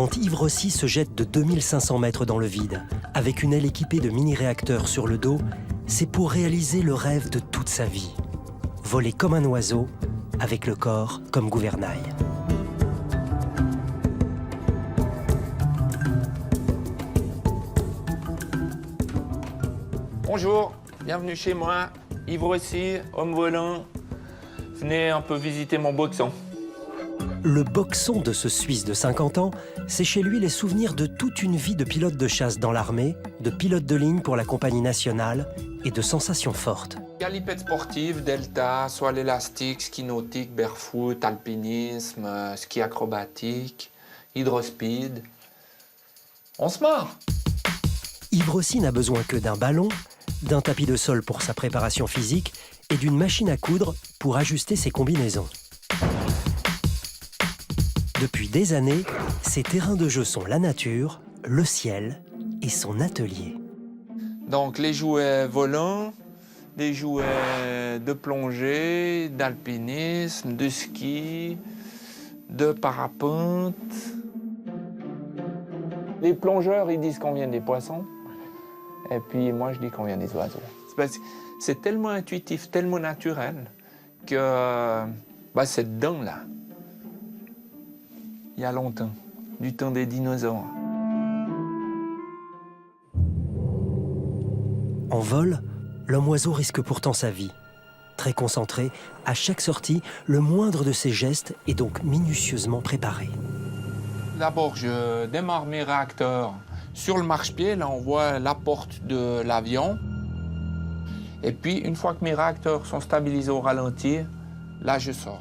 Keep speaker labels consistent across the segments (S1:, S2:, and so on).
S1: Quand Yves Rossi se jette de 2500 mètres dans le vide, avec une aile équipée de mini-réacteurs sur le dos, c'est pour réaliser le rêve de toute sa vie. Voler comme un oiseau, avec le corps comme gouvernail.
S2: Bonjour, bienvenue chez moi. Yves Rossi, homme volant. Venez un peu visiter mon boxon.
S1: Le boxon de ce Suisse de 50 ans, c'est chez lui les souvenirs de toute une vie de pilote de chasse dans l'armée, de pilote de ligne pour la compagnie nationale et de sensations fortes.
S2: Galipette sportive, delta, soit l'élastique, ski nautique, barefoot, alpinisme, ski acrobatique, hydrospeed. On se marre.
S1: Yves Rossi n'a besoin que d'un ballon, d'un tapis de sol pour sa préparation physique et d'une machine à coudre pour ajuster ses combinaisons. Depuis des années, ses terrains de jeu sont la nature, le ciel et son atelier.
S2: Donc les jouets volants, des jouets de plongée, d'alpinisme, de ski, de parapente. Les plongeurs, ils disent qu'on vient des poissons. Et puis moi, je dis qu'on vient des oiseaux. C'est tellement intuitif, tellement naturel que c'est dedans, là. Il y a longtemps, du temps des dinosaures.
S1: En vol, l'homme-oiseau risque pourtant sa vie. Très concentré, à chaque sortie, le moindre de ses gestes est donc minutieusement préparé.
S2: D'abord, je démarre mes réacteurs sur le marchepied. Là, on voit la porte de l'avion. Et puis, une fois que mes réacteurs sont stabilisés au ralenti, là, je sors.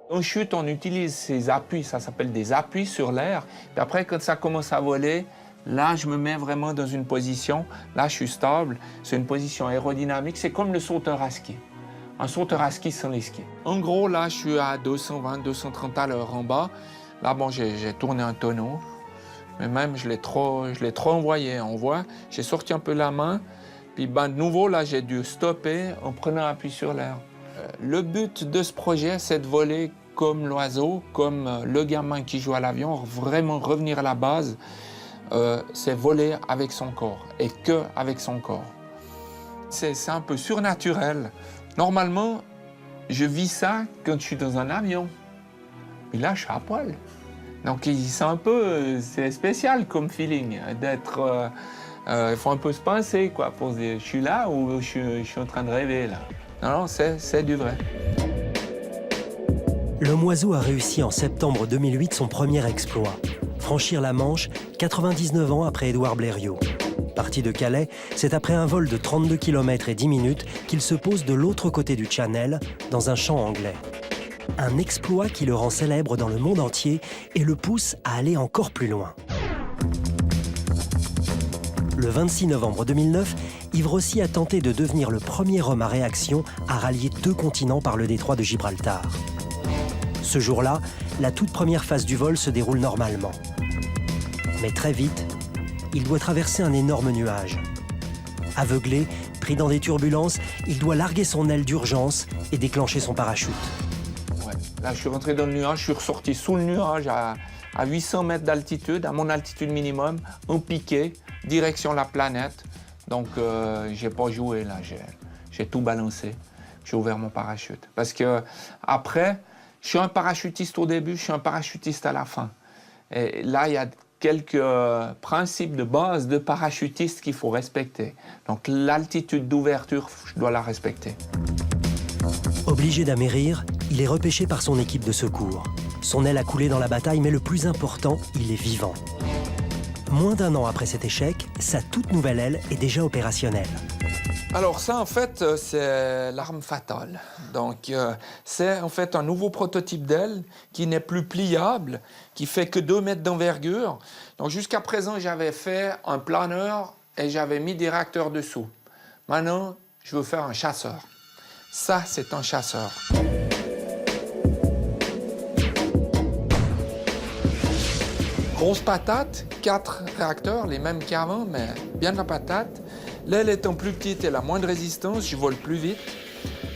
S2: En chute, on utilise ces appuis, ça s'appelle des appuis sur l'air. Puis après, quand ça commence à voler, là, je me mets vraiment dans une position. Là, je suis stable. C'est une position aérodynamique. C'est comme le sauteur à ski. Un sauteur à ski sans les skis. En gros, là, je suis à 220, 230 à l'heure en bas. Là, bon, j'ai tourné un tonneau. Mais même, je l'ai trop envoyé. On voit, j'ai sorti un peu la main. Puis, de nouveau, là, j'ai dû stopper en prenant appui sur l'air. Le but de ce projet, c'est de voler comme l'oiseau, comme le gamin qui joue à l'avion, vraiment revenir à la base, c'est voler avec son corps, et que avec son corps. C'est un peu surnaturel. Normalement, je vis ça quand je suis dans un avion. Mais là, je suis à poil. Donc, c'est un peu spécial comme feeling, d'être... il faut un peu se pincer, quoi, pour se dire, je suis là ou je suis en train de rêver, là. Non, c'est du vrai.
S1: L'homme-oiseau a réussi en septembre 2008 son premier exploit. Franchir la Manche, 99 ans après Édouard Blériot. Parti de Calais, c'est après un vol de 32 km et 10 minutes qu'il se pose de l'autre côté du Channel, dans un champ anglais. Un exploit qui le rend célèbre dans le monde entier et le pousse à aller encore plus loin. Le 26 novembre 2009, Yves Rossi a tenté de devenir le premier homme à réaction à rallier 2 continents par le détroit de Gibraltar. Ce jour-là, la toute première phase du vol se déroule normalement. Mais très vite, il doit traverser un énorme nuage. Aveuglé, pris dans des turbulences, il doit larguer son aile d'urgence et déclencher son parachute.
S2: Ouais. Là, je suis rentré dans le nuage, je suis ressorti sous le nuage à 800 mètres d'altitude, à mon altitude minimum, en piqué, direction la planète. Donc, j'ai pas joué, là, j'ai tout balancé. J'ai ouvert mon parachute. Parce que après, je suis un parachutiste au début, je suis un parachutiste à la fin. Et là, il y a quelques principes de base de parachutiste qu'il faut respecter. Donc, l'altitude d'ouverture, je dois la respecter.
S1: Obligé d'amérir, il est repêché par son équipe de secours. Son aile a coulé dans la bataille, mais le plus important, il est vivant. Moins d'1 an après cet échec, sa toute nouvelle aile est déjà opérationnelle.
S2: Alors ça, en fait, c'est l'arme fatale. Donc, c'est en fait un nouveau prototype d'aile qui n'est plus pliable, qui fait que 2 mètres d'envergure. Donc, jusqu'à présent, j'avais fait un planeur et j'avais mis des réacteurs dessous. Maintenant, je veux faire un chasseur. Ça, c'est un chasseur. Grosse patate, 4 réacteurs, les mêmes qu'avant, mais bien de la patate. L'aile étant plus petite, elle a moins de résistance, je vole plus vite.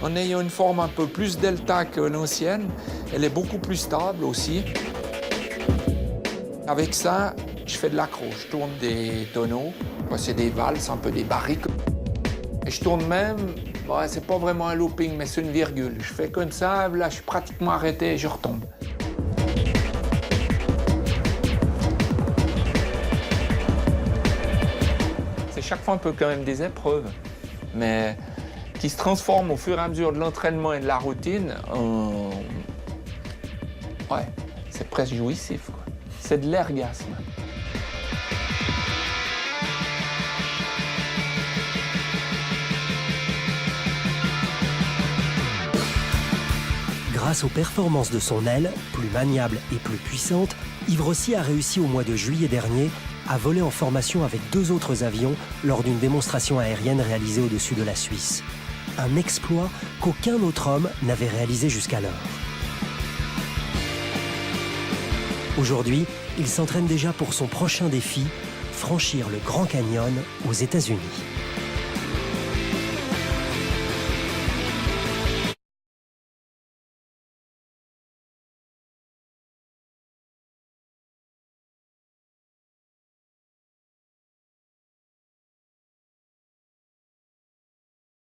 S2: en ayant une forme un peu plus delta que l'ancienne. Elle est beaucoup plus stable aussi. Avec ça, je fais de l'accro. Je tourne des tonneaux, c'est des valses, un peu des barriques. Et je tourne même, c'est pas vraiment un looping, mais c'est une virgule. Je fais comme ça, là je suis pratiquement arrêté et je retombe. C'est chaque fois un peu quand même des épreuves, mais qui se transforment au fur et à mesure de l'entraînement et de la routine en... Ouais, c'est presque jouissif, quoi. C'est de l'ergasme.
S1: Grâce aux performances de son aile, plus maniable et plus puissante, Yves Rossi a réussi au mois de juillet dernier à voler en formation avec 2 autres avions lors d'une démonstration aérienne réalisée au-dessus de la Suisse. Un exploit qu'aucun autre homme n'avait réalisé jusqu'alors. Aujourd'hui, il s'entraîne déjà pour son prochain défi, franchir le Grand Canyon aux États-Unis.